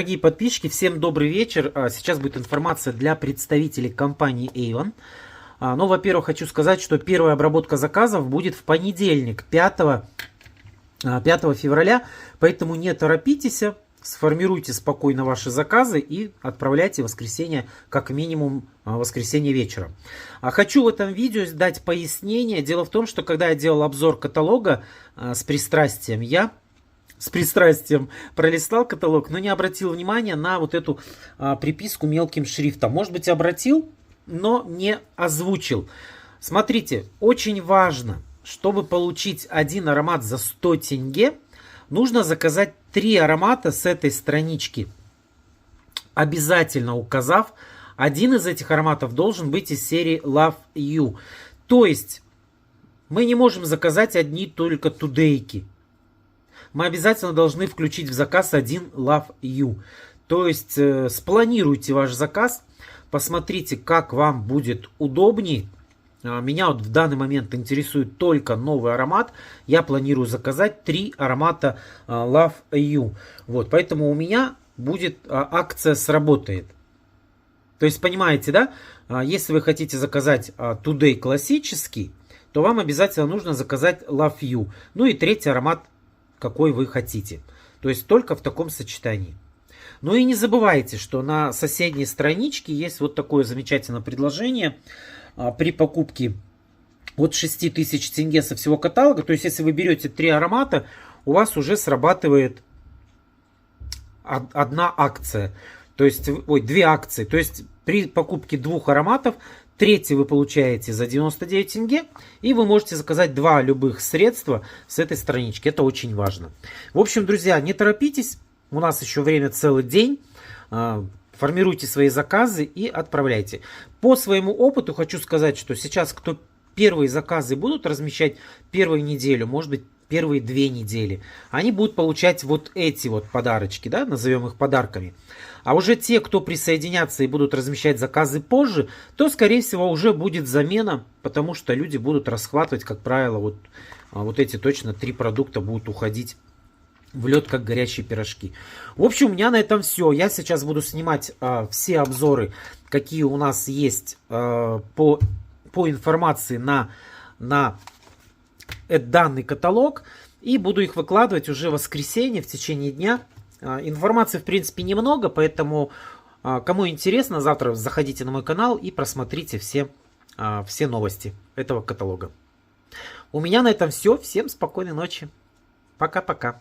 Дорогие подписчики, всем добрый вечер. Сейчас будет информация для представителей компании Avon. Ну, во-первых, хочу сказать, что первая обработка заказов будет в понедельник, 5 февраля. Поэтому не торопитесь, сформируйте спокойно ваши заказы и отправляйте в воскресенье, как минимум в воскресенье вечером. Хочу в этом видео дать пояснение. Дело в том, что когда я делал обзор каталога с пристрастием, я пролистал каталог, но не обратил внимания на вот эту приписку мелким шрифтом. Может быть, обратил, но не озвучил. Смотрите, очень важно, чтобы получить один аромат за 100 тенге, нужно заказать 3 аромата с этой странички, обязательно указав, один из этих ароматов должен быть из серии Love You. То есть, мы не можем заказать одни только тудейки. Мы обязательно должны включить в заказ один Love You. То есть спланируйте ваш заказ, посмотрите, как вам будет удобней. Меня вот в данный момент интересует только новый аромат. Я планирую заказать 3 аромата Love You. Вот, поэтому у меня будет акция сработает. То есть понимаете, да? Если вы хотите заказать Today классический, то вам обязательно нужно заказать Love You. Ну и третий аромат, какой вы хотите. То есть только в таком сочетании. Ну и не забывайте, что на соседней страничке есть вот такое замечательное предложение. При покупке от 6000 тенге со всего каталога, то есть если вы берете 3 аромата, у вас уже срабатывает одна акция. То есть, 2 акции. То есть при покупке 2 ароматов, третий вы получаете за 99 тенге. И вы можете заказать 2 любых средства с этой странички. Это очень важно. В общем, друзья, не торопитесь. У нас еще время целый день. Формируйте свои заказы и отправляйте. По своему опыту хочу сказать, что сейчас кто первые заказы будут размещать первую неделю, может быть первые 2 недели, они будут получать вот эти вот подарочки, да, назовем их подарками. А уже те, кто присоединятся и будут размещать заказы позже, то, скорее всего, уже будет замена, потому что люди будут расхватывать, как правило, вот эти точно 3 продукта будут уходить в лед, как горячие пирожки. В общем, у меня на этом все. Я сейчас буду снимать все обзоры, какие у нас есть по информации на данный каталог. И буду их выкладывать уже в воскресенье, в течение дня. Информации, в принципе, немного, поэтому, кому интересно, завтра заходите на мой канал и просмотрите все новости этого каталога. У меня на этом все. Всем спокойной ночи. Пока-пока.